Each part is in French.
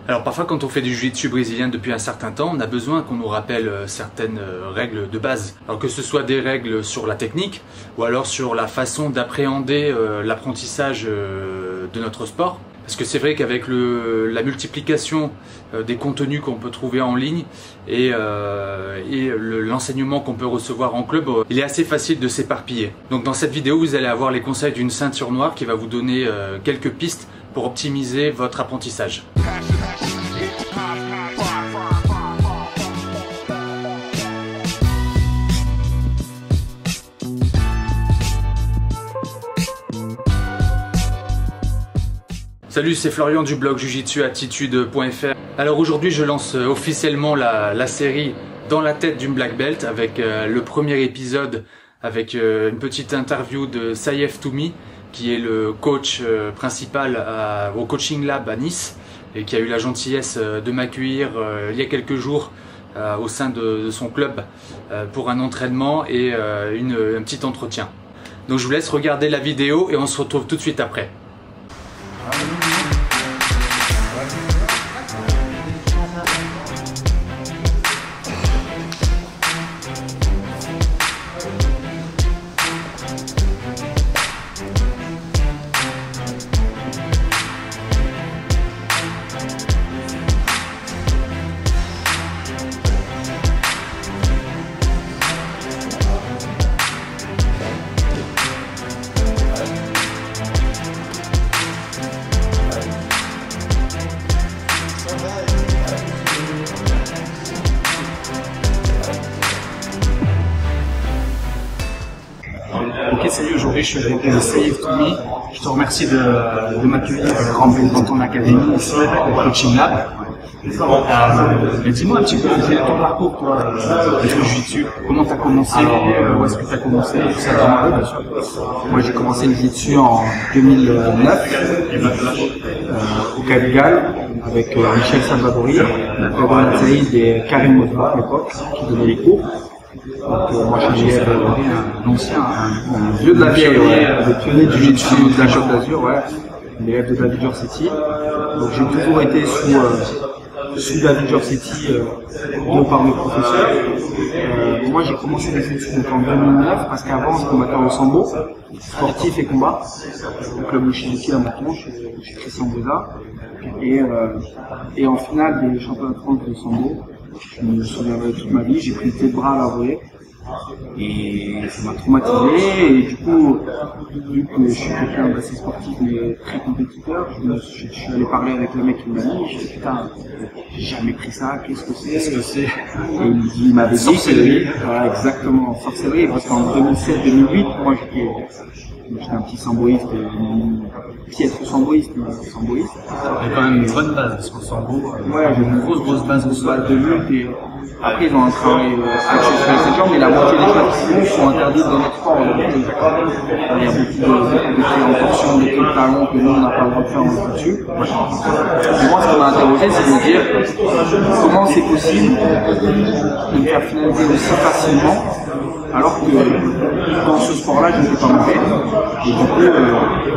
Alors parfois quand on fait du jiu-jitsu brésilien depuis un certain temps, on a besoin qu'on nous rappelle certaines règles de base. Alors que ce soit des règles sur la technique ou alors sur la façon d'appréhender l'apprentissage de notre sport. Parce que c'est vrai qu'avec la multiplication des contenus qu'on peut trouver en ligne et l'enseignement qu'on peut recevoir en club, il est assez facile de s'éparpiller. Donc dans cette vidéo, vous allez avoir les conseils d'une ceinture noire qui va vous donner quelques pistes pour optimiser votre apprentissage. Salut, c'est Florian du blog jujitsuattitude.fr. Alors aujourd'hui, je lance officiellement la série Dans la tête d'une black belt avec le premier épisode avec une petite interview de Saïf Toumi qui est le coach principal au Coaching Lab à Nice et qui a eu la gentillesse de m'accueillir il y a quelques jours au sein de son club pour un entraînement et un petit entretien. Donc je vous laisse regarder la vidéo et on se retrouve tout de suite après. Ok, salut, aujourd'hui je suis avec Saïf Toumi. Je te remercie de m'accueillir dans ton académie ici, au Coaching Lab. Dis-moi un petit peu, quel est ton parcours toi, avec le jiu-jitsu? Comment tu as commencé? Où est-ce que tu as commencé? Tout ça dans la bien sûr. Moi j'ai commencé le jiu-jitsu en 2009 au Cadigal avec Michel Salvadori, Roman Saïd et Karim Modra à l'époque qui donnaient les cours. Donc moi j'ai un ancien, un vieux de la vieille, le pionnier du jiu-jitsu de la Côte d'Azur, ouais, l'élève de David Jorsetti. Donc j'ai toujours été sous David Jorsetti de par mes professeurs. Moi j'ai commencé les études en 2009 parce qu'avant je combattais au sambo, sportif et combat, au club Ushizuki à Menton, chez Christian Bouza. Et en finale des championnats de France de sambo, je me souviendrai toute ma vie, j'ai pris le bras à l'avouer et ça m'a traumatisé et du coup, vu que je suis quelqu'un d'assez sportif mais très compétiteur, je suis allé parler avec le mec qui m'a dit, je dis putain, j'ai jamais pris ça, qu'est-ce que c'est? Et il m'avait dit que voilà, exactement, sorcellerie, parce qu'en 2007-2008, moi j'étais un petit samboïste, piètre samboïste, mais samboïste. Il y a quand même une bonne base, parce qu'au sambo, ouais, j'ai une grosse base de lutte et après ils ont un travail axé sur les gens, mais la moitié des choses qui sont interdites dans notre sport. Il y a beaucoup de torsions, de coups de talons que nous on n'a pas le droit de faire en dessus. Et moi ce qui m'a interrogé c'est de me dire comment c'est possible de me faire finaliser aussi facilement alors que dans ce sport-là, je n'étais pas mauvais. Et du coup,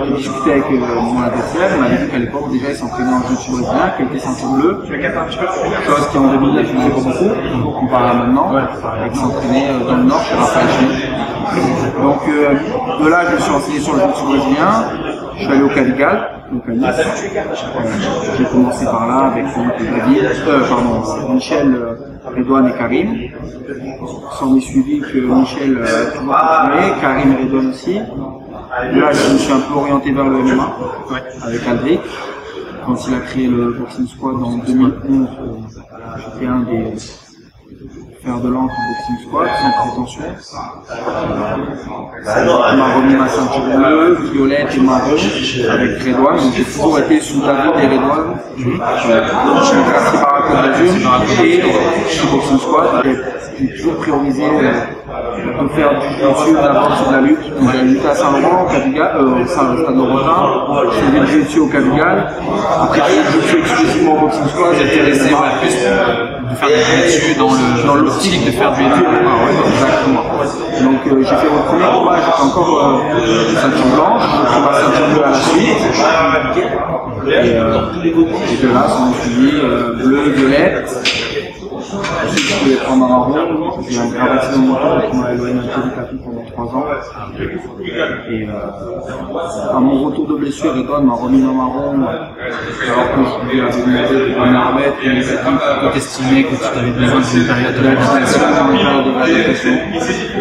j'ai discuté avec mon adversaire, il m'avait dit qu'à l'époque, déjà, il s'entraînait en jiu-jitsu brésilien, qu'il était ceinture bleue, chose qui en 2009 ne faisait pas beaucoup, comparé à maintenant, et qu'il s'entraînait dans le Nord, chez Raphaël Schmitt. Donc, de là, je me suis renseigné sur le jiu-jitsu brésilien, je suis allé au Cadigal, donc à Nice. J'ai commencé par là avec Michel, Redouane et Karim. S'en est suivi que Michel a toujours continué, Karim et Redouane aussi. Là, je me suis un peu orienté vers le MMA avec Aldric. Quand il a créé le Boxing Squad en 2011, j'étais un des fers de lance du Boxing Squad, sans prétention. Il m'a remis ma ceinture bleue, violette et marron avec Redouane. Donc j'ai toujours été sous David et Redouane. Je suis classé par la Côte d'Azur et chez Boxing Squad. J'ai toujours priorisé de faire du jiu-jitsu d'abord sur la lutte. Donc j'ai lutté à Saint-Laurent, au Cadigal, au Stade Laurentin. Je faisais du jiu-jitsu au Cadigal. Après j'ai fait du jiu-jitsu exclusivement au Boxing Squad. J'étais resté plus de faire du jiu-jitsu dans l'optique de faire du MMA. Exactement. Donc j'ai fait mon premier combat, j'étais encore ceinture blanche, j'ai pris ma ceinture bleue à la suite. Et de là, ça m'a suivi bleu, violette. Ensuite, je voulais prendre un marron. J'ai eu un grave accident de moto qui m'a éloigné un peu du tapis pendant 3 ans. Et à mon retour de blessure, Edouard m'a remis dans marron alors que je lui avais demandé de pas me remettre. Et Tu t'estimais que tu avais besoin d'une période de l'adaptation,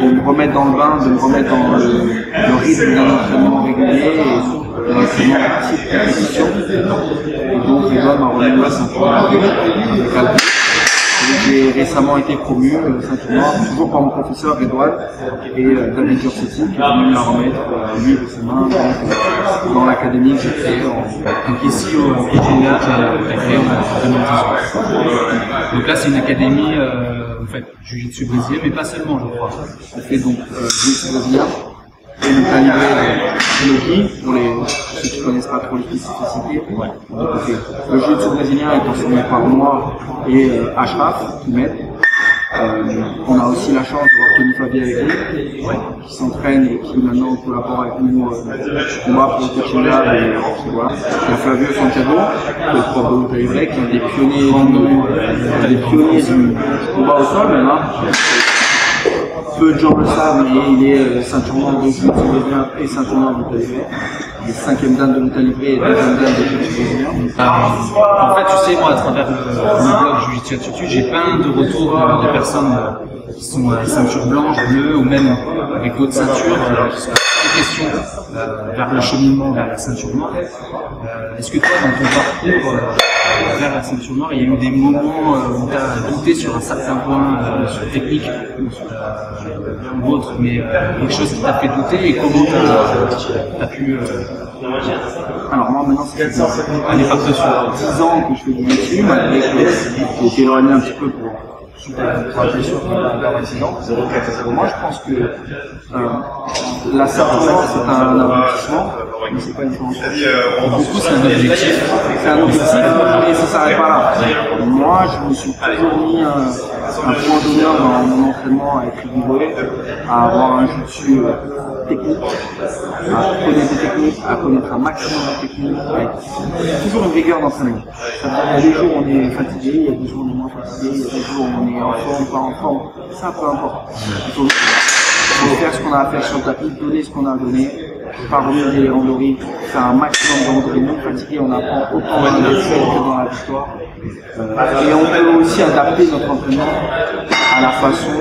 de me remettre dans le bain, de me remettre dans le rythme d'un entraînement régulier et d'un entraînement actif de compétition. Et donc Edouard m'a remis la ceinture avec Alpes. J'ai récemment été promu ceinture noire, toujours par mon professeur Edouard et David Giorsetti qui est venu me la remettre lui de ses mains dans l'académie que j'ai créée. Donc ici au Kenya, tu as créé en 2018. Donc là c'est une académie, vous faites jiu-jitsu brésilien, mais pas seulement je crois. On fait donc jiu-jitsu brésilien et le calibré trilogie pour ceux qui ne connaissent pas trop les spécificités. Ouais. Le jiu-jitsu brésilien est enseigné par moi et Ashraf qui m'aide. On a aussi la chance de voir Tony Fabier avec lui, qui s'entraîne et qui maintenant collabore avec nous combat pour le coaching lab. Et voilà. Il y a Flavio Santiago, qui est le prof de lutte libre, qui est un des pionniers du combat au sol maintenant. Peu de gens le savent, mais il est ceinture noire de jiu-jitsu brésilien et ceinture noire de lutte libre. Il est 5e dan de lutte libre et 2e dan de jiu-jitsu brésilien. En fait, tu sais, moi, à travers le blog Jiu-Jitsu Attitude, j'ai plein de retours de personnes qui sont ceinture blanche, bleue ou même avec d'autres ceintures qui sont des questions vers le cheminement vers la ceinture noire. Est-ce que toi, dans ton parcours vers la ceinture noire, il y a eu des moments où tu as douté sur un certain point, sur technique ou autre, mais quelque chose qui t'a fait douter et comment tu as pu... Alors moi maintenant c'est 10 ans que je fais du jiu-jitsu, malgré que j'ai été éloigné un petit peu pour la blessure d'un accident. Moi je pense que la ceinture noire c'est un aboutissement, mais c'est pas une chance. Pour beaucoup c'est un objectif. C'est un objectif et ça s'arrête pas là. Moi je me suis toujours mis un point d'honneur dans mon entraînement à être rigoureux, à avoir un jiu-jitsu technique, à connaître des techniques, à connaître un maximum de techniques, avec toujours une rigueur d'entraînement. Il y a des jours où on est fatigué, il y a des jours où on est moins fatigué, il y a des jours où on est en forme, pas en forme, ça peu importe. Il faut faire ce qu'on a à faire sur le tapis, donner ce qu'on a à donner, pas remuer les randonnées, faire un maximum de randonnées. Non fatigué, on apprend autant dans la défaite que dans la victoire. Et on peut aussi adapter notre entraînement à la façon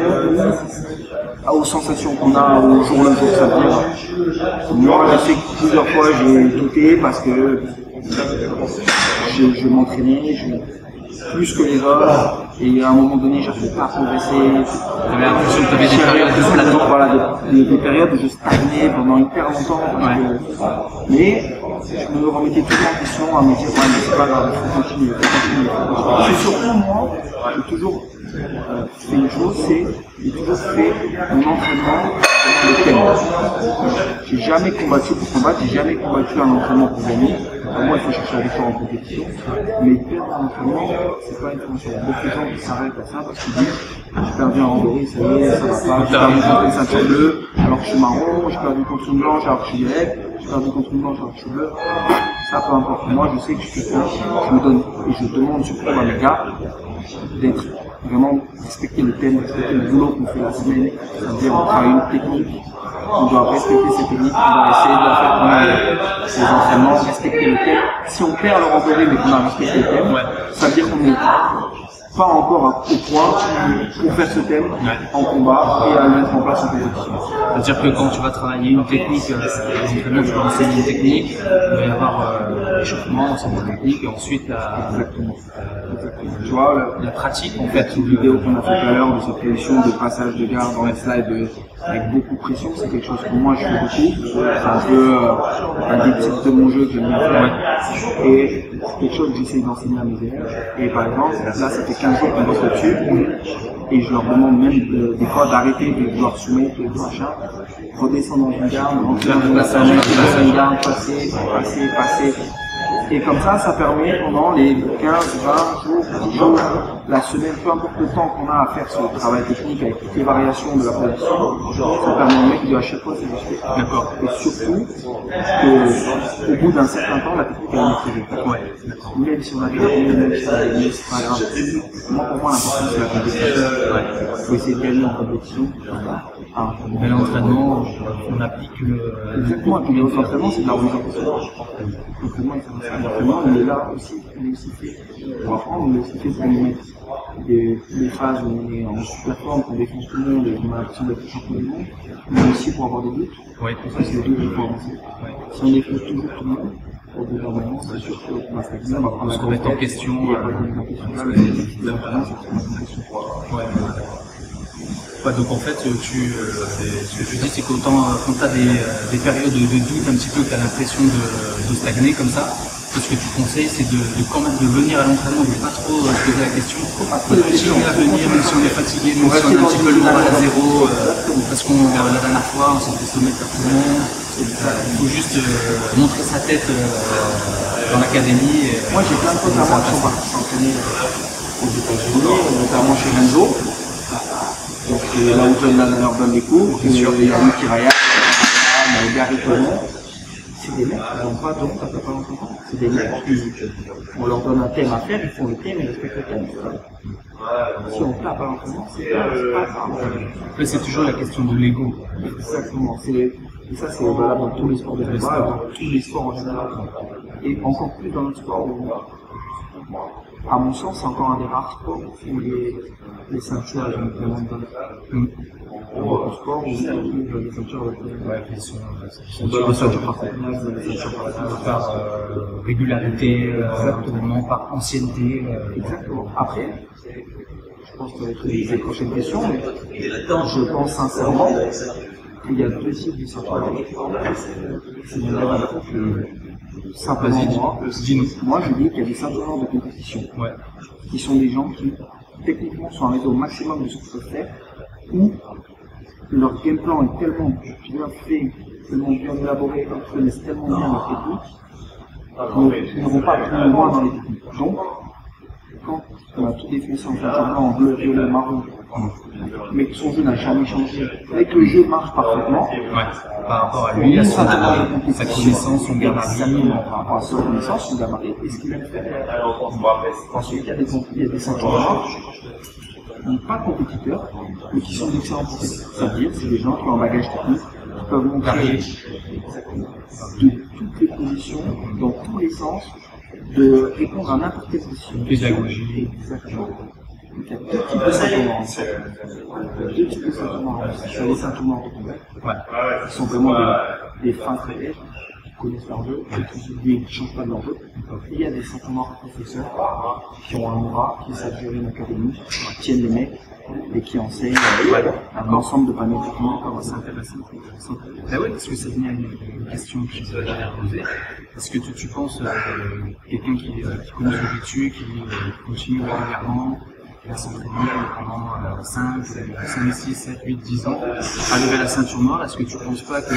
aux sensations qu'on a au jour le jour, ça veut dire. Moi, je sais que plusieurs fois j'ai douté parce que je m'entraînais plus que les autres et à un moment donné, je n'arrivais pas à progresser. J'avais l'impression que tu avais des périodes de plateau. Voilà, des périodes où je stagnais pendant hyper longtemps. Mais je me remettais tout en question à me dire, ouais, mais c'est pas grave, il faut continuer. C'est surtout moi, j'ai toujours fait une chose, j'ai toujours fait mon entraînement le thème. J'ai jamais combattu pour combattre, j'ai jamais combattu un entraînement pour gagner. Pour moi, il faut chercher la victoire en compétition. Mais perdre un entraînement, c'est pas une fonction. Beaucoup de gens qui s'arrêtent à ça parce qu'ils disent j'ai perdu un randonnée, ça y est, ça va pas, j'ai perdu contre une ceinture bleue alors que je suis marron, j'ai perdu contre une blanche alors que je suis violette, j'ai perdu contre une blanche alors que je suis bleu. Ça peu importe. Moi, je sais que je suis quelqu'un, je me donne et je demande surtout à mes gars d'être vraiment respecter le thème, respecter le boulot qu'on fait la semaine, c'est-à-dire on travaille une technique, on doit respecter ces techniques, on doit essayer de la faire pendant les entraînements, respecter le thème. Si on perd le randonnée mais qu'on a respecté le thème, ça veut dire qu'on n'est pas encore au point pour faire ce thème en combat et à le mettre en place en compétition. C'est-à-dire que quand tu vas travailler une technique, tu vas enseigner une technique, il va y avoir l'échauffement, enseigner une technique et ensuite Exactement. Tu vois, la pratique en fait. Cette vidéo qu'on a fait tout à l'heure de cette position de passage de garde dans les slides avec beaucoup de pression, c'est quelque chose que moi je fais beaucoup. C'est un peu un des types de mon jeu que j'aime bien faire. Et c'est quelque chose que j'essaye d'enseigner à mes élèves. Et par exemple, là ça fait 15 jours qu'on bosse là-dessus. Et je leur demande même des fois d'arrêter de vouloir soumettre le machin, redescendre dans une garde, rentrer dans une garde, passer. Et comme ça permet pendant les 15, 20 jours, 10 jours, la semaine, peu importe le temps qu'on a à faire ce travail technique avec toutes les variations de la production, ça permet au mec de à chaque fois s'ajuster. D'accord. Et surtout, qu'au bout d'un certain temps, la technique est maîtrisée. Ouais. Même si on a gagné, même si on a gagné, c'est pas grave. Moi, pour moi, l'important, c'est la compétition. Il faut essayer de gagner en compétition. Mais l'entraînement, on applique le. Exactement, et puis l'entraînement, c'est de la remise en question. L'entraînement, il est là aussi, il est aussi fait pour apprendre, il est aussi fait pour nous mettre des phases où on est en super forme, qu'on défonce tout le monde et qu'on a l'impression d'être champion du monde, mais aussi pour avoir des doutes. Ouais. Pour ça, c'est les doutes qu'il faut avancer. Si on défonce toujours tout le monde, au bout d'un moment, c'est sûr qu'on va stagner, on va prendre se remettre en question. Il n'y a pas de remise en question. Là, l'entraînement, c'est de remettre en question. Ouais, donc en fait, ce que tu dis, c'est qu'autant quand tu as des périodes de doute un petit peu, que tu as l'impression de stagner comme ça, ce que tu conseilles, c'est quand même de venir à l'entraînement, de ne pas trop se poser la question, continuer à venir, même si on est fatigué, même si on a un petit peu le moral à zéro, parce qu'on la dernière fois, on s'est fait sommer par tout le monde. Il faut juste montrer sa tête dans l'académie. Moi, j'ai plein de potes à moi qui sont partis s'entraîner aux États-Unis, notamment chez Renzo. Donc là où John leur donne des cours, il y a Mickey Ryan, il y a Gary Coleman. C'est des mecs qui n'ont pas de honte à pas l'entraînement. C'est des mecs on leur donne un thème à faire, ils font le thème, ils respectent le thème. Si on tape à l'entraînement, c'est pas ça. Après, c'est toujours la question de l'ego. Exactement. Et ça, c'est valable dans tous les sports de combat, dans tous les sports en général. Et encore plus dans notre sport. À mon sens, c'est encore un des rares sports où les ceintures elles ont vraiment une bonne. Au sport, où les ceintures les ceintures par régularité, par ancienneté. Exactement. Après, je pense que ça va être les prochaines questions, mais je pense sincèrement qu'il y a deux types de ceintures. C'est une simplement moi je dis qu'il y a des ceintures de compétition qui sont des gens qui techniquement sont arrivés au maximum de ce qu'ils peuvent faire, où leur game plan est tellement bien fait, tellement bien élaboré, ils connaissent tellement bien leur technique, ils ne vont pas plus loin dans les techniques. Donc, quand on a tout défini sur un ceinture blanc, en bleu, violet, marron, mais que son jeu n'a jamais changé, et que le jeu marche parfaitement, par rapport à lui, à sa connaissance, son gabarit, par rapport à sa connaissance, son gabarit, et ce qu'il aime faire. Ensuite, il y a des ceintures noires qui ne sont pas compétiteurs, mais qui sont d'excellents professionnels. C'est-à-dire, c'est des gens qui ont un bagage technique, qui peuvent montrer de toutes les positions, dans tous les sens, de répondre à n'importe quelle position. Pédagogie. Exactement. Donc, il y a deux types de ceintures noires. Il y a deux types de ceintures noires. Il y a les ceintures noires de combat, qui sont vraiment des fins stratèges, qui connaissent leur jeu, qui ne changent pas de leur jeu. Et il y a des ceintures noires professeurs qui ont un bras, qui savent gérer une académie, qui tiennent les mecs et qui enseignent un ensemble de panneaux techniques. C'est intéressant. Ah oui, parce que ça venait à une question que j'allais poser. Est-ce que tu penses quelqu'un qui connaît le jiu-jitsu, qui continue régulièrement, qui va s'entraîner pendant 5, 6, 7, 8, 10 ans, arriver à la ceinture noire, est-ce que tu ne penses pas que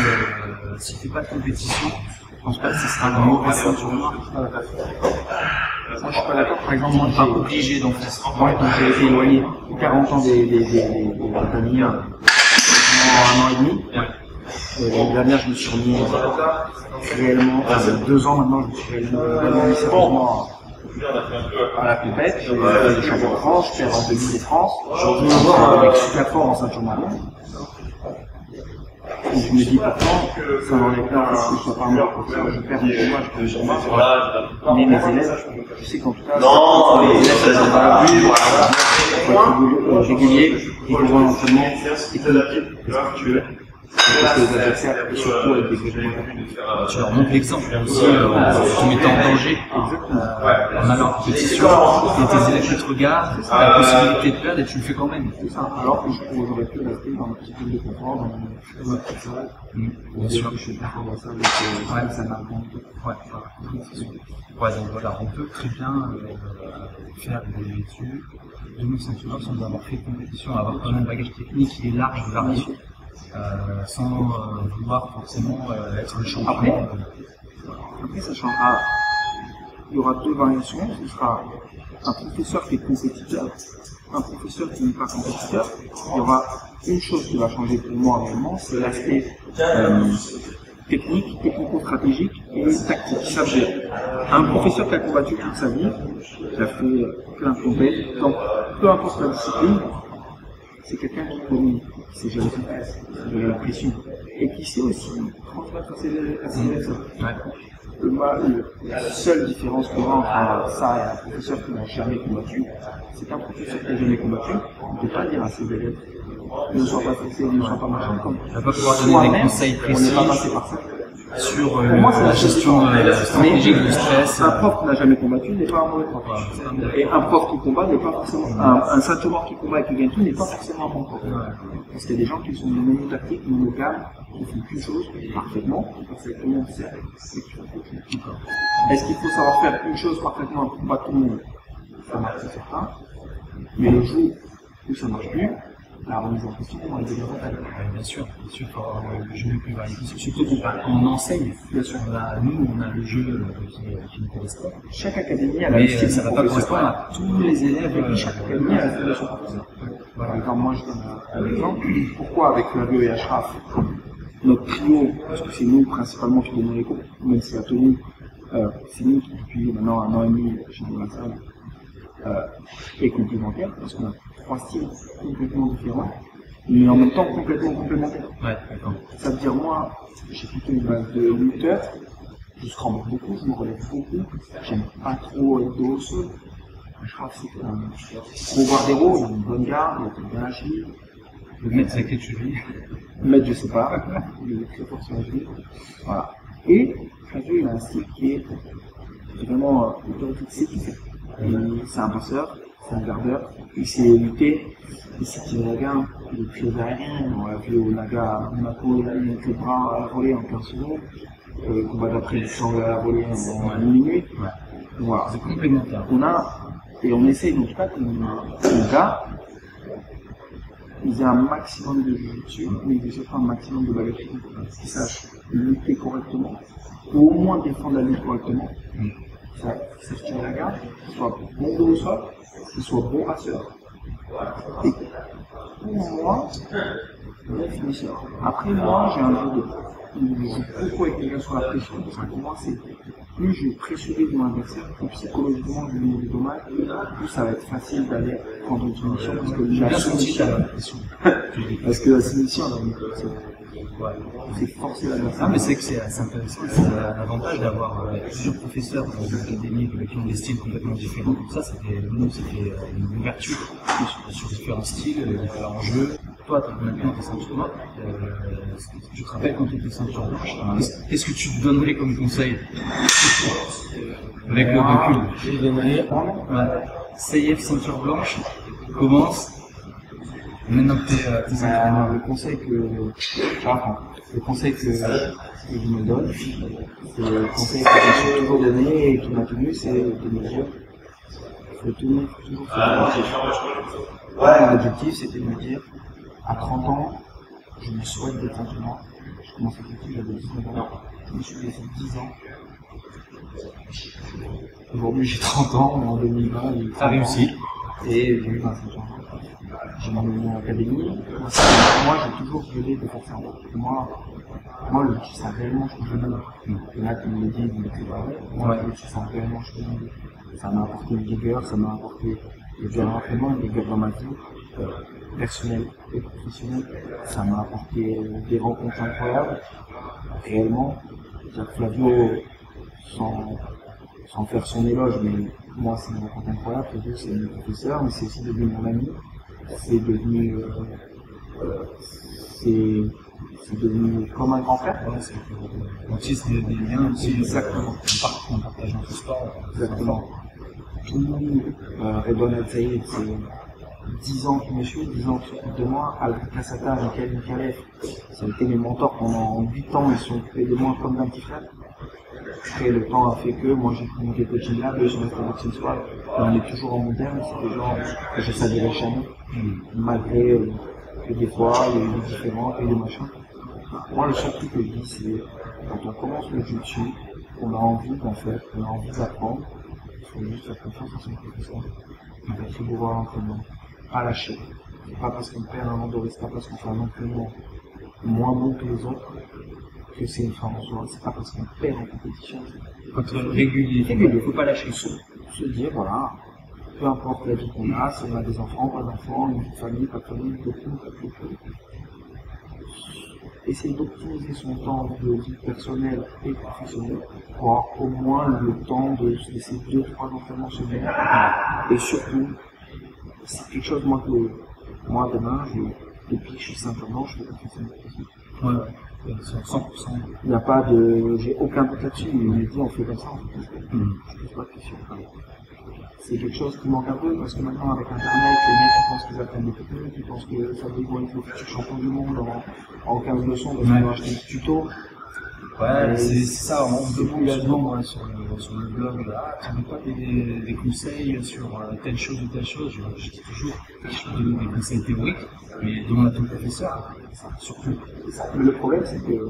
s'il ne fait pas de compétition, tu ne penses pas que ce sera une mauvaise ceinture noire? Moi, je suis pas d'accord. Par exemple, moi, pas obligé d'en faire. Moi, quand j'ai été éloigné 40 ans des compagnies, en 1 an et demi, l'année dernière, je me suis remis réellement, 2 ans maintenant, je me suis remis sérieusement à la compète. J'ai fait des champions de France, je perds en demi de France, je reviens avec super fort en ceinture marron. Et je me dis pourtant, ça n'enlève pas que je ne sois pas un mort, je perds mon combat, je perds mon combat. Mais mes élèves, je sais qu'en tout cas, les élèves, ça va être régulier, ils vont voir l'entraînement, et parce que les adversaires, et surtout avec des gros. Tu leur montres l'exemple aussi, en te mettant en danger. En allant en compétition, et tes élèves te regardent, tu as la possibilité de perdre et tu le fais quand même. C'est ça, alors que j'aurais pu rester dans un petit peu de confort, dans mon bien sûr. Je suis d'accord dans ça, ça m'a Ouais, donc voilà, on peut très bien faire des études de nos ceintures sans avoir fait de compétition, avoir quand même un bagage technique qui est large, varié. Sans vouloir forcément être le champion. Après ça changera. il y aura deux variations. Ce sera un professeur qui est compétiteur, un professeur qui n'est pas compétiteur. Il y aura une chose qui va changer pour moi réellement, c'est l'aspect technique, technico-stratégique et tactique. Ça veut dire, un professeur qui a combattu toute sa vie, qui a fait plein de compétitions, donc peu importe la discipline, c'est quelqu'un qui connaît, qui sait gérer son stress, qui sait gérer la pression, et qui sait aussi transmettre à ses élèves. La seule différence qu'on a entre ça et un professeur qui n'a jamais combattu, c'est qu'un professeur qui n'a jamais combattu, on ne peut pas dire à ses élèves ne sois pas stressé, ne sois pas machin, comme on va pas pouvoir donner des conseils précis. On n'est pas passé par ça. Sur la gestion stratégique du stress. Un prof qui n'a jamais combattu n'est pas un mauvais prof. Et un prof qui combat n'est pas forcément. Un ceinture qui combat et qui gagne tout n'est pas forcément un bon prof. Parce qu'il y a des gens qui sont monotactiques, monogames, qui font qu'une chose parfaitement, parce que tout le monde sait. Est-ce qu'il faut savoir faire une chose parfaitement pour combattre tout le monde? Ça marche, c'est certain. Mais le jour où ça marche plus, la remise en question, on va dire bien sûr, il faut avoir le jeu le plus varié. Surtout qu'on enseigne, bien sûr. Nous, on a le jeu qui nous correspond. Chaque académie a la mais ça ne va pas correspondre à tous les élèves et chaque académie a la fondation professionnelle. Par exemple, moi je donne un exemple. Pourquoi avec Flavio et Ashraf, notre trio, parce que c'est nous principalement qui donnons les cours, même si à Tony, c'est nous qui depuis maintenant 1 an et demi chez nous la salle, est complémentaire, parce qu'on a 3 styles complètement différents, mais en même temps complètement complémentaires. Ouais, d'accord. Ça veut dire, moi, j'ai plutôt une base de lutteur, je scramble beaucoup, je me relève beaucoup, j'aime pas trop être dos au sol. Je crois que c'est un gros guardero, il a une bonne garde, il a bien la cheville. Le maître, c'est quel cheville? Le maître, je sais pas, il est très fort sur la cheville. Voilà. Et, Flavio, il a un style qui est vraiment, il sait tout faire. C'est un passeur, c'est un gardeur, il sait lutter, il sait tirer la garde, il est très aérien. On l'a vu au Naga à Monaco, il a mis le bras à la volée en 15 secondes. Le combat d'après, il s'enlève à la volée en 1 minute. Voilà. C'est complémentaire. Et on essaye donc pas que les gars, ils aient un maximum de jiu-jitsu, mais ils aient surtout un maximum de bagarre, qu'ils sachent lutter correctement, ou au moins défendre la lutte correctement. Qu'ils sachent tirer la garde, qu'ils soient bons dos au sol, qu'ils soient bons passeurs. Et pour moi, bon finisseur. Après, moi, j'ai un jeu de. Je joue beaucoup avec les gars sur la pression, parce que pour moi, c'est plus je vais pressurer mon adversaire, plus psychologiquement je vais lui donner dommage, plus ça va être facile d'aller prendre une soumission, parce que la soumission, parce que la soumission, c'est forcer l'adversaire. Ah, mais c'est que c'est un avantage d'avoir plusieurs professeurs dans l'académie qui ont des styles complètement différents. Donc ça, c'était une ouverture sur différents styles, différents jeux. Toi, tu as maintenant tes ceintures noires. Je te rappelle quand tu étais ceinture blanche. Qu'est-ce que tu te donnerais comme conseil avec le recul? Je donnerais CIF ceinture blanche, commence. Maintenant que t'es ceinture noire. Le conseil que je me donne, c'est le conseil que j'ai toujours donné et qui m'a tenu, c'est de me dire il faut toujours faire l'objectif. Mon objectif, c'était de me dire à 30 ans, je me souhaite d'être ceinture noire. Je commençais petit, j'avais 19 ans. Je me suis laissé 10 ans. Aujourd'hui, j'ai 30 ans, mais en 2020, j'ai réussi. Et j'ai eu 25 ans. J'ai mon académie. Moi, j'ai toujours rêvé de faire ça. Moi, le jiu-jitsu, ça a réellement changé ma vie. Et là, tu me le dis, c'est vrai. Moi, le jiu-jitsu, ça a réellement changé ma vie. Ça m'a apporté une vigueur, ça m'a apporté vraiment une vigueur dans ma vie, personnelle et professionnelle. Ça m'a apporté des rencontres incroyables, réellement. C'est-à-dire que Flavio, sans faire son éloge, mais moi, c'est une rencontre incroyable. Flavio, c'est mon professeur, mais c'est aussi devenu mon ami. C'est devenu comme un grand frère. On tisse des liens aussi. Exactement. En partageant ce sport. Exactement. Redouane El Saïd, c'est 10 ans qu'il me suit, 10 ans qu'il s'occupe de moi. Albert Kassata, Michael Mikalev, ça a été mes mentors pendant 8 ans, ils sont occupés de moi comme d'un petit frère. Après, le temps a fait que moi j'ai pris mon coaching là, eux sont restés avec Boxing Squad, et on est toujours en bon terme, c'est des gens que je saluerai jamais, malgré que des fois il y a eu des différends et des machins. Moi, le seul truc que je dis, c'est quand on commence le jiu-jitsu, on a envie d'en faire, on a envie d'apprendre, faut juste faire confiance à son professeur. Il va tout voir l'entraînement. Pas lâcher. C'est pas parce qu'on perd un randonnée, c'est pas parce qu'on fait un entraînement moins bon que les autres que c'est une fin en soi. C'est pas parce qu'on perd en compétition. Faut être régulier. Il faut pas lâcher. Se dire, voilà, peu importe la vie qu'on a, si on a des enfants, pas d'enfants, une vie de famille, pas de famille, beaucoup, pas beaucoup. Essayer d'optimiser son temps de vie personnelle et professionnelle pour avoir au moins le temps de se laisser 2-3 entraînements semaine. Et surtout, c'est quelque chose, moi demain, depuis que je suis Saint-Germain, je fais confiance à mon professeur. Ouais, 100%. Il n'y a pas de, j'ai aucun doute là-dessus, il me dit on fait comme ça, on fait comme ça. Je pose pas de questions. C'est quelque chose qui manque un peu parce que maintenant avec internet, les mecs ils pensent qu'ils apprennent des techniques, ils pensent que ça vont être le futur champion du monde en 15 leçons parce qu'ils vont acheter des tutos. Ouais, c'est ça, on me demande souvent sur le blog, tu veux pas des conseils sur telle chose ou telle chose, je dis toujours, je peux donner des conseils théoriques, mais demande à ton professeur, surtout. Mais le problème c'est que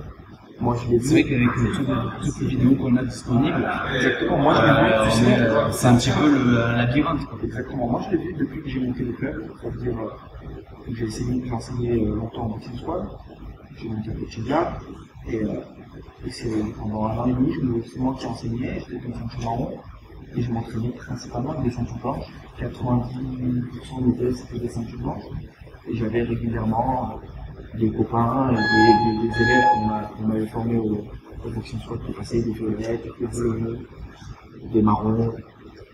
moi je l'ai vu. C'est vrai qu'avec toutes les vidéos qu'on a disponibles, exactement, moi je l'ai vu, tu sais, c'est un petit peu le labyrinthe. Exactement, moi je l'ai vu depuis que j'ai monté le club, c'est-à-dire que j'ai enseigné longtemps en boxing squad, j'ai monté le Chibia, et c'est pendant un an et demi, c'est moi qui enseignais, j'étais comme ceinture marron, et je m'entraînais principalement avec des ceintures blanches, 90% des élèves c'était des ceintures blanches, et j'avais régulièrement des copains et des élèves qu'on m'avait formés au boxing squad qui passaient des violettes, des bleus, des marrons,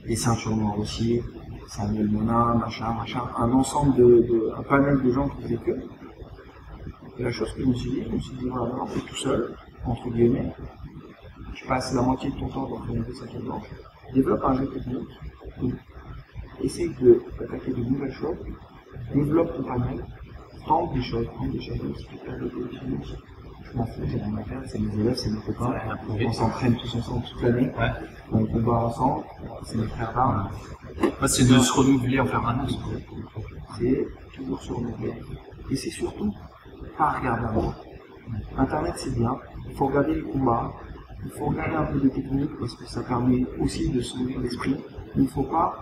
des ceintures noires aussi, Samuel Monin, machin, un ensemble un panel de gens qui faisaient que. Et la chose que je me suis dit, voilà, maintenant t'es tout seul, entre guillemets, tu passes la moitié de ton temps dans des ceintures blanches, développe un jeu technique, essaye d'attaquer de nouvelles choses, développe ton panel, tente des choses, je m'en fous, j'ai rien à faire, c'est mes élèves, c'est mes copains, on s'entraîne tous ensemble toute l'année, on combat ensemble, c'est mes frères d'armes. C'est de se renouveler en permanence. C'est toujours se renouveler. Et c'est surtout pas regarder avant. Internet c'est bien, il faut regarder les combats, il faut regarder un peu de technique parce que ça permet aussi de se nourrir l'esprit, mais il ne faut pas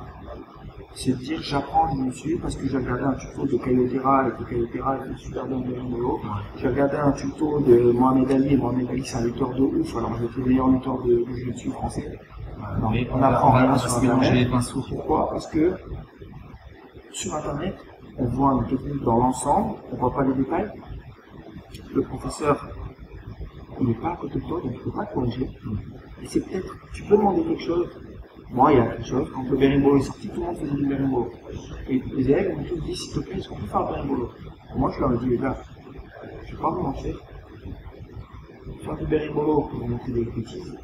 se dire j'apprends dessus parce que j'ai regardé un tuto de Kayotera et que Kayotera est super bien de rigolo. J'ai regardé un tuto de Mohamed Ali et Mohamed Ali c'est un lutteur de ouf, alors je suis le meilleur lutteur de jiu-jitsu français. Non, mais on apprend rien sur Internet. Pourquoi? Parce que sur Internet, on voit une technique dans l'ensemble, on ne voit pas les détails. Le professeur, il n'est pas à côté de toi, donc il ne peut pas te corriger. Et c'est peut-être, tu peux demander quelque chose. Moi, il y a quelque chose, quand le berimbolo est sorti, tout le monde faisait du berimbolo. Et les élèves m'ont tous dit, s'il te plaît, est-ce qu'on peut faire le berimbolo? Moi, je leur ai dit, les gars, je ne vais pas vous mentir. Faire du berimbolo pour vous montrer des bêtises,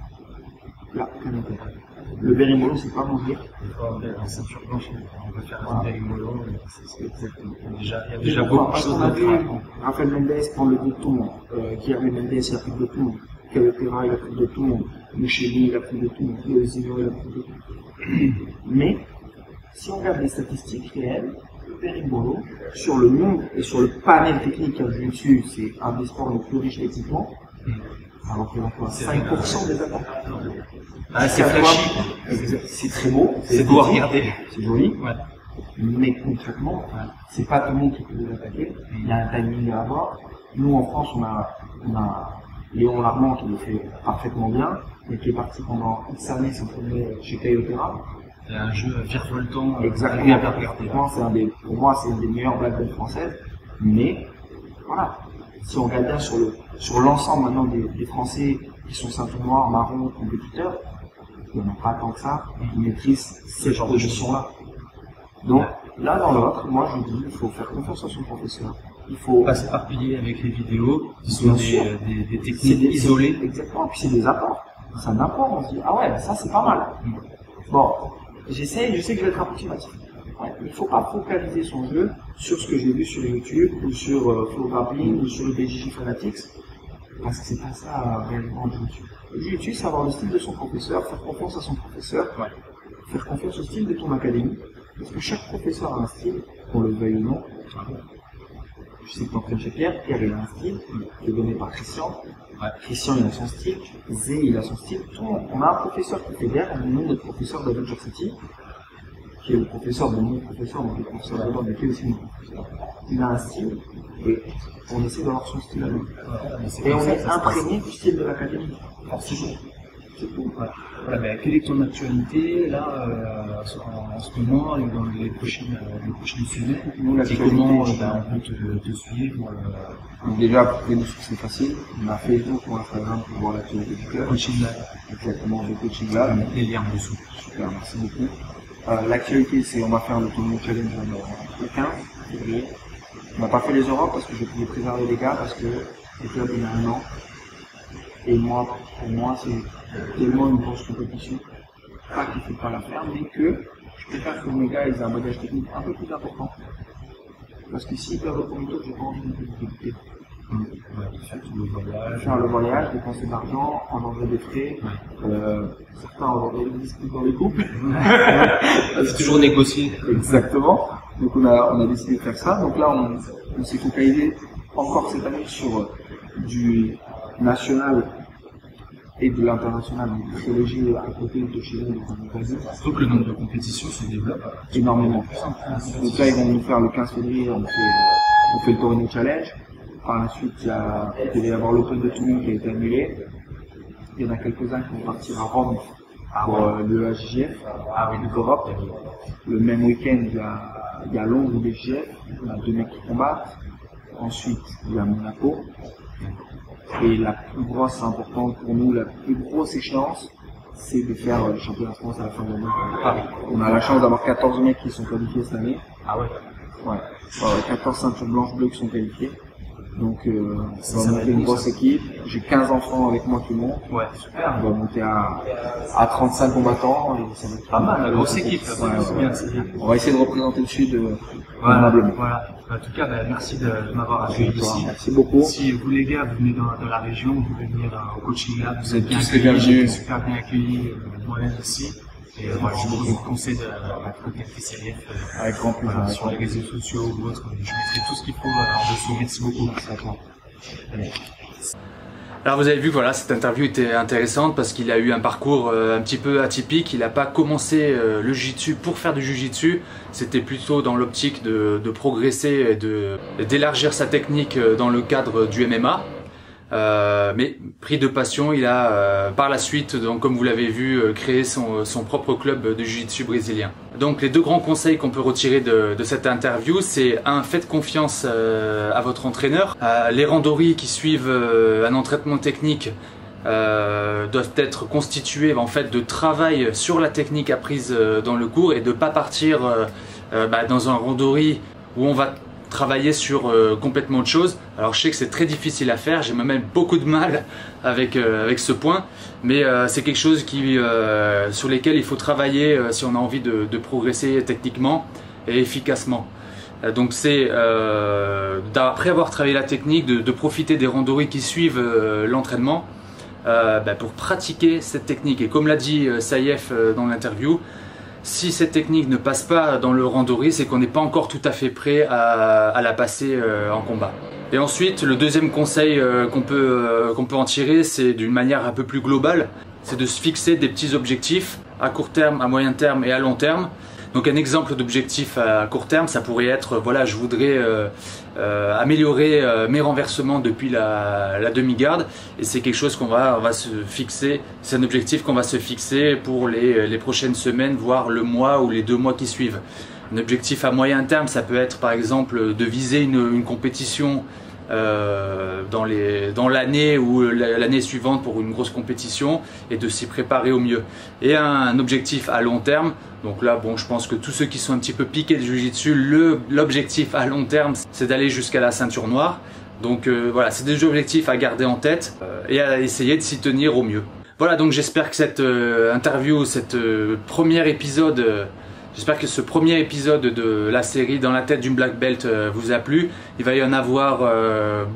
là, aucun intérêt. Le berimbolo, c'est pas mourir. En ceinture blanche, on peut faire un berimbolo, c'est exactement. Il y a déjà beaucoup de choses à faire. Raphaël Mendes prend le dos de tout le monde. Guillermo Mendes, il a pris le dos de tout le monde. Kayotera, il a pris le dos de tout le monde. Micheli, il a pris le dos de tout le monde. Le Zino, il a pris le dos de tout le monde. Mais, si on regarde les statistiques réelles, le berimbolo, sur le nombre et sur le panel technique qu'il y a dessus, c'est un des sports les plus riches techniquement. Alors qu'il y a encore 5% des attaques. Ah, c'est flashy. C'est très beau. C'est beau à regarder. C'est joli. Ouais. Mais concrètement, c'est pas tout le monde qui peut les attaquer. Il y a un timing à avoir. Nous, en France, on a Léon Larmand qui le fait parfaitement bien, mais qui est parti pendant X années s'entraîner chez Kayotera. C'est un jeu virevoltant. Exactement. Pour moi, c'est une des meilleures black belts françaises. Mais, voilà. Si on regarde bien sur l'ensemble maintenant des Français qui sont ceinture noire, marron, compétiteurs, il n'y en a pas tant que ça qui maîtrisent ces genres de positions-là. Donc, l'un dans l'autre, moi je dis, il faut faire confiance à son professeur. Il faut pas s'éparpiller avec les vidéos, qui sont des techniques isolées. Exactement, puis c'est des apports. C'est un apport, on se dit, ah ouais, ça c'est pas mal. Bon, je sais que je vais être approximatif. Ouais, il ne faut pas focaliser son jeu sur ce que j'ai vu sur YouTube ou sur Flow Grappling ou sur le BJJ Fanatics, parce que c'est pas ça réellement le jiu-jitsu. Le jiu-jitsu, c'est avoir le style de son professeur, faire confiance à son professeur, faire confiance au style de ton académie, parce que chaque professeur a un style, qu'on le veuille ou non. je sais que t'entraînes chez Pierre. Pierre, il a un style qui est donné par Christian. Christian, il a son style. Zé, il a son style. On a un professeur qui fait derrière, le nom de notre professeur d'Aventure City, qui est le professeur de mon professeur, donc le professeur de mais qui est aussi mon professeur. Il a un style, et on essaie d'avoir son style à nous. Et on est imprégné du style de l'académie. C'est tout. C'est tout. Voilà, mais quelle est ton actualité là en ce moment et dans les prochaines semaines? C'est comment on peut te suivre? Donc déjà, pour nous, c'est facile. On a Facebook ou Instagram pour voir l'actualité du club. Coaching Lab. Exactement, le Coaching Lab. Les liens en dessous. Super, merci beaucoup. L'actualité, c'est on va faire le tournoi challenge le 15 février. On n'a pas fait les Europes parce que je voulais préserver les gars parce que le club il a 1 an. Et moi, pour moi, c'est tellement une grosse compétition. Pas qu'il ne faut pas la faire, mais que je préfère que mes gars aient un bagage technique un peu plus important. Parce que s'ils peuvent au tour, j'ai pas envie de débuter. Faire le voyage, dépenser de l'argent, engendrer des frais, certains engendrer des disputes dans les couples. C'est toujours négocié. Exactement. Donc on a décidé de faire ça. Donc là on s'est focalisé encore cette année sur du national et de l'international, donc très léger à côté de chez nous. Surtout que le nombre de compétitions se développe énormément. Donc là ils vont nous faire le 15 février, on fait le Torino Challenge. Par la suite, il devait y avoir l'Open de Toulon qui a été annulé. Il y en a quelques-uns qui vont partir à Rome pour le AJF, Ligue Europe. Le même week-end, il y a Londres ou BJF. On a 2 mecs qui combattent. Ensuite, il y a Monaco. Et la plus grosse, importante pour nous, la plus grosse échéance, c'est de faire le championnat de France à la fin de l'année. On a la chance d'avoir 14 mecs qui sont qualifiés cette année. Ouais. 14 ceintures blanches bleues qui sont qualifiées. Donc, on va monter une grosse équipe. J'ai 15 enfants avec moi qui montent. Ouais, super. On va monter à 35 combattants. Et ça va être pas mal, la grosse équipe. C'est bien. On va essayer de représenter le Sud voilà. En tout cas, merci de m'avoir accueilli ici. Merci beaucoup. Si vous les gars, vous venez dans la région, vous pouvez venir au coaching lab. Vous êtes bien accueillis. Super bien accueillis, moi-même aussi. Et je vous conseille de contacter CLF avec grand plaisir sur les réseaux sociaux ou autres. Je mettrai tout ce qu'il faut en dessous. Merci beaucoup. Merci à toi. Alors vous avez vu que voilà, cette interview était intéressante parce qu'il a eu un parcours un petit peu atypique. Il n'a pas commencé le jiu-jitsu pour faire du jiu-jitsu. C'était plutôt dans l'optique de progresser et d'élargir sa technique dans le cadre du MMA. Mais pris de passion, il a par la suite, donc, comme vous l'avez vu, créé son propre club de jiu-jitsu brésilien. Donc les 2 grands conseils qu'on peut retirer de cette interview, c'est faites confiance à votre entraîneur. Les randonnées qui suivent un entraînement technique doivent être constituées en fait de travail sur la technique apprise dans le cours et de ne pas partir dans un randori où on va travailler sur complètement autre chose. Alors je sais que c'est très difficile à faire, j'ai même beaucoup de mal avec ce point, mais c'est quelque chose sur lesquels il faut travailler si on a envie de progresser techniquement et efficacement. Donc c'est après avoir travaillé la technique, de profiter des randonnées qui suivent l'entraînement pour pratiquer cette technique. Et comme l'a dit Saïef dans l'interview, si cette technique ne passe pas dans le randori, c'est qu'on n'est pas encore tout à fait prêt à la passer en combat. Et ensuite, le deuxième conseil qu'on peut en tirer, c'est d'une manière un peu plus globale, c'est de se fixer des petits objectifs à court terme, à moyen terme et à long terme. Donc un exemple d'objectif à court terme, ça pourrait être, voilà, je voudrais améliorer mes renversements depuis la demi-garde, et c'est quelque chose on va se fixer, c'est un objectif qu'on va se fixer pour les prochaines semaines, voire le mois ou les 2 mois qui suivent. Un objectif à moyen terme, ça peut être par exemple de viser une compétition dans l'année ou l'année suivante pour une grosse compétition et de s'y préparer au mieux. Et un objectif à long terme, donc là bon, je pense que tous ceux qui sont un petit peu piqués de jiu-jitsu, l'objectif à long terme c'est d'aller jusqu'à la ceinture noire. Donc voilà, c'est des objectifs à garder en tête et à essayer de s'y tenir au mieux. Voilà, donc j'espère que cette interview, j'espère que ce premier épisode de la série Dans la tête d'une black belt vous a plu. Il va y en avoir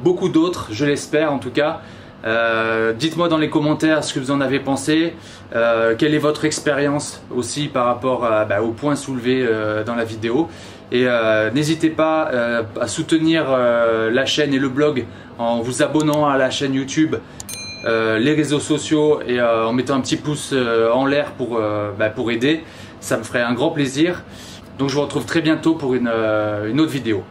beaucoup d'autres, je l'espère en tout cas. Dites-moi dans les commentaires ce que vous en avez pensé, quelle est votre expérience aussi par rapport aux points soulevés dans la vidéo. Et n'hésitez pas à soutenir la chaîne et le blog en vous abonnant à la chaîne YouTube, les réseaux sociaux et en mettant un petit pouce en l'air pour aider. Ça me ferait un grand plaisir. Donc je vous retrouve très bientôt pour une autre vidéo.